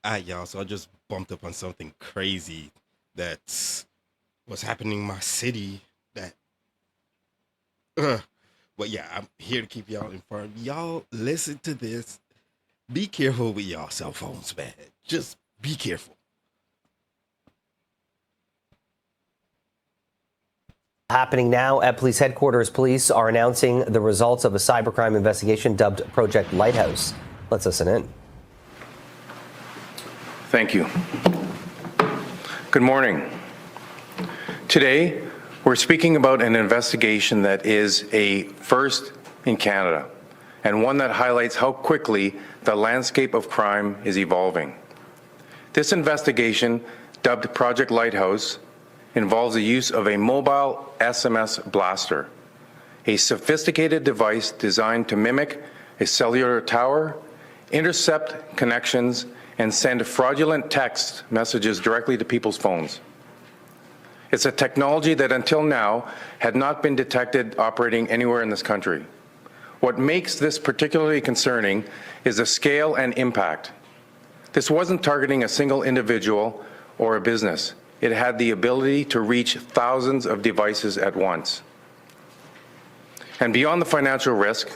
Y'all, so I just bumped up on something crazy that's what's happening in my city. That, uh, but yeah, I'm here to keep y'all informed. Y'all listen to this. Be careful with y'all cell phones, man. Just be careful. Happening now at police headquarters, police are announcing the results of a cybercrime investigation dubbed Project Lighthouse. Let's listen in. Thank you. Good morning. Today, we're speaking about an investigation that is a first in Canada and one that highlights how quickly the landscape of crime is evolving. This investigation, dubbed Project Lighthouse, involves the use of a mobile SMS blaster, a sophisticated device designed to mimic a cellular tower, intercept connections, and send fraudulent text messages directly to people's phones. It's a technology that until now had not been detected operating anywhere in this country. What makes this particularly concerning is the scale and impact. This wasn't targeting a single individual or a business. It had the ability to reach thousands of devices at once. And beyond the financial risk,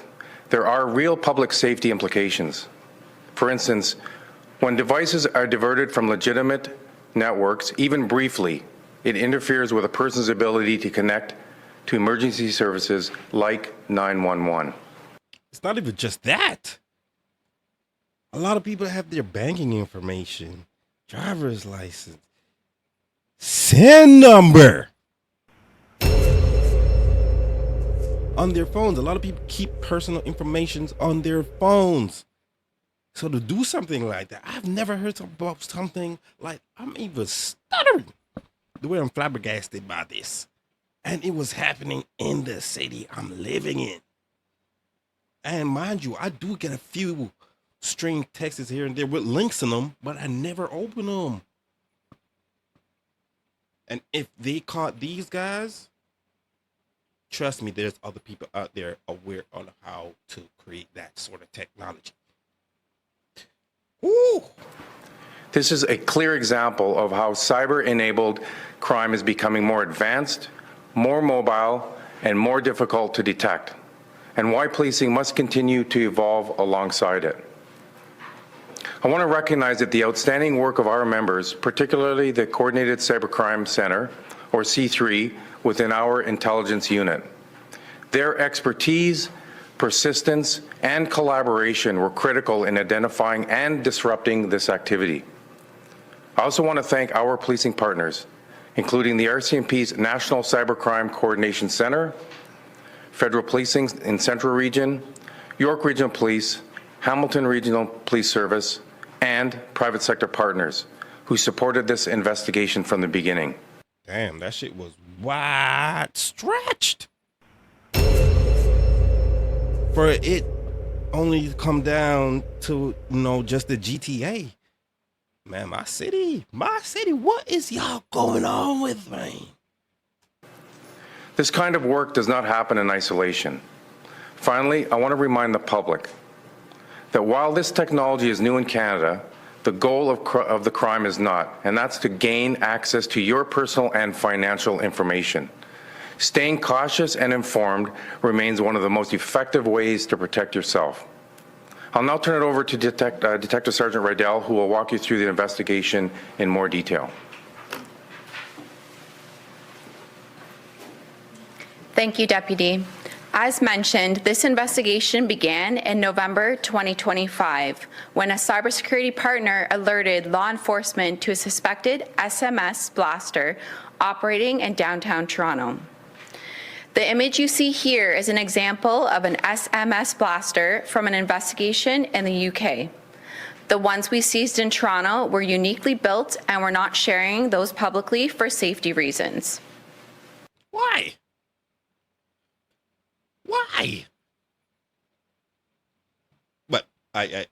there are real public safety implications. For instance, when devices are diverted from legitimate networks, even briefly, it interferes with a person's ability to connect to emergency services like 911. It's not even just that. A lot of people have their banking information, driver's license, SIN number on their phones. A lot of people keep personal information on their phones. So to do something like that, I've never heard about something like, I'm even stuttering the way I'm flabbergasted by this. And it was happening in the city I'm living in. And mind you, I do get a few string texts here and there with links in them, but I never open them. And if they caught these guys, trust me, there's other people out there aware on how to create that sort of technology. Ooh. This is a clear example of how cyber-enabled crime is becoming more advanced, more mobile, and more difficult to detect, and why policing must continue to evolve alongside it. I want to recognize that the outstanding work of our members, particularly the Coordinated Cybercrime Center, or C3, within our intelligence unit. Their expertise, persistence, and collaboration were critical in identifying and disrupting this activity. I also want to thank our policing partners, including the RCMP's National Cybercrime Coordination Center, Federal Policing in Central Region, York Regional Police, Hamilton Regional Police Service, and private sector partners who supported this investigation from the beginning. Damn, that shit was wide stretched. For it only to come down to, just the GTA. Man, my city, what is y'all going on with, man? This kind of work does not happen in isolation. Finally, I want to remind the public that while this technology is new in Canada, the goal of the crime is not, and that's to gain access to your personal and financial information. Staying cautious and informed remains one of the most effective ways to protect yourself. I'll now turn it over to Detective Sergeant Rydell, who will walk you through the investigation in more detail. Thank you, Deputy. As mentioned, this investigation began in November 2025 when a cybersecurity partner alerted law enforcement to a suspected SMS blaster operating in downtown Toronto. The image you see here is an example of an SMS blaster from an investigation in the UK. The ones we seized in Toronto were uniquely built and we're not sharing those publicly for safety reasons. Why? Why? But I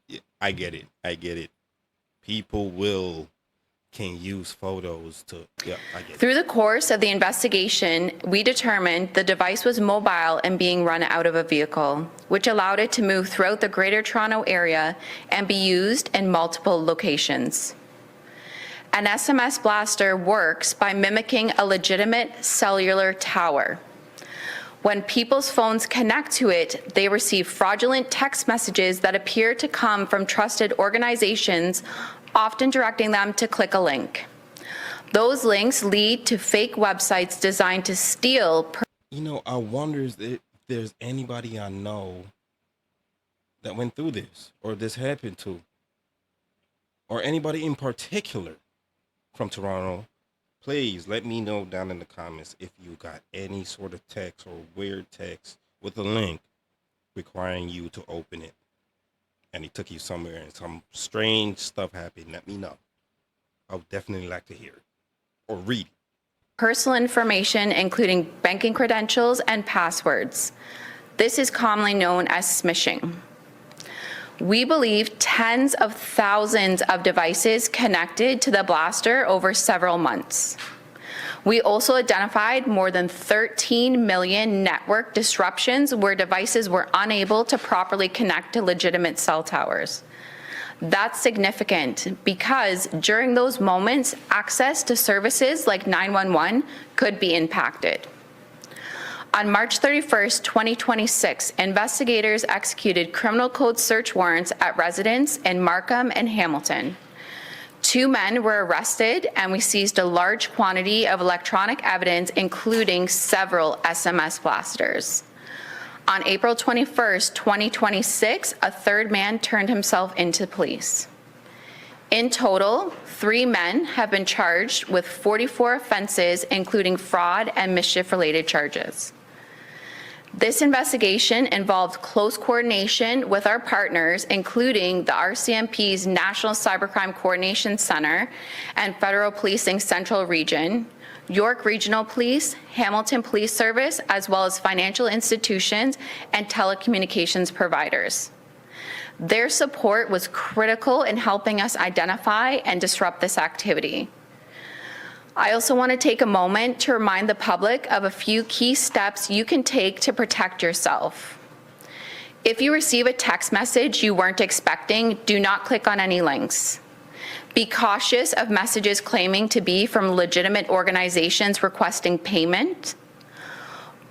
get it. People will can use photos to, yeah, I get it. Through the course of the investigation, we determined the device was mobile and being run out of a vehicle, which allowed it to move throughout the Greater Toronto Area and be used in multiple locations. An SMS blaster works by mimicking a legitimate cellular tower. When people's phones connect to it, they receive fraudulent text messages that appear to come from trusted organizations, often directing them to click a link. Those links lead to fake websites designed to steal. You know, I wonder if there's anybody I know that went through this or this happened to, or anybody in particular from Toronto. Please let me know down in the comments if you got any sort of text or weird text with a link requiring you to open it, and it took you somewhere and some strange stuff happened. Let me know. I would definitely like to hear it or read it. Personal information, including banking credentials and passwords. This is commonly known as smishing. We believe tens of thousands of devices connected to the blaster over several months. We also identified more than 13 million network disruptions where devices were unable to properly connect to legitimate cell towers. That's significant because during those moments, access to services like 911 could be impacted. On March 31st, 2026, investigators executed criminal code search warrants at residents in Markham and Hamilton. 2 men were arrested, and we seized a large quantity of electronic evidence, including several SMS blasters. On April 21st, 2026, a 3rd man turned himself into police. In total, 3 men have been charged with 44 offenses, including fraud and mischief-related charges. This investigation involved close coordination with our partners, including the RCMP's National Cybercrime Coordination Center and Federal Policing Central Region, York Regional Police, Hamilton Police Service, as well as financial institutions and telecommunications providers. Their support was critical in helping us identify and disrupt this activity. I also want to take a moment to remind the public of a few key steps you can take to protect yourself. If you receive a text message you weren't expecting, do not click on any links. Be cautious of messages claiming to be from legitimate organizations requesting payment.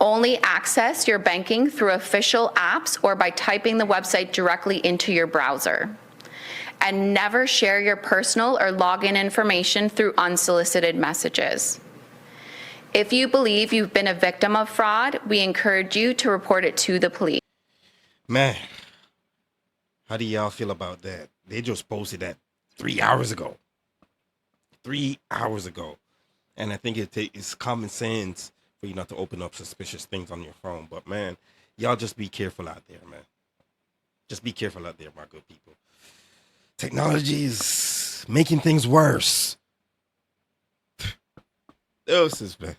Only access your banking through official apps or by typing the website directly into your browser. And never share your personal or login information through unsolicited messages. If you believe you've been a victim of fraud, we encourage you to report it to the police. Man, how do y'all feel about that? They just posted that 3 hours ago. 3 hours ago. And I think it's common sense for you not to open up suspicious things on your phone. But man, y'all just be careful out there, man. Just be careful out there, my good people. Technology is making things worse. This is, man.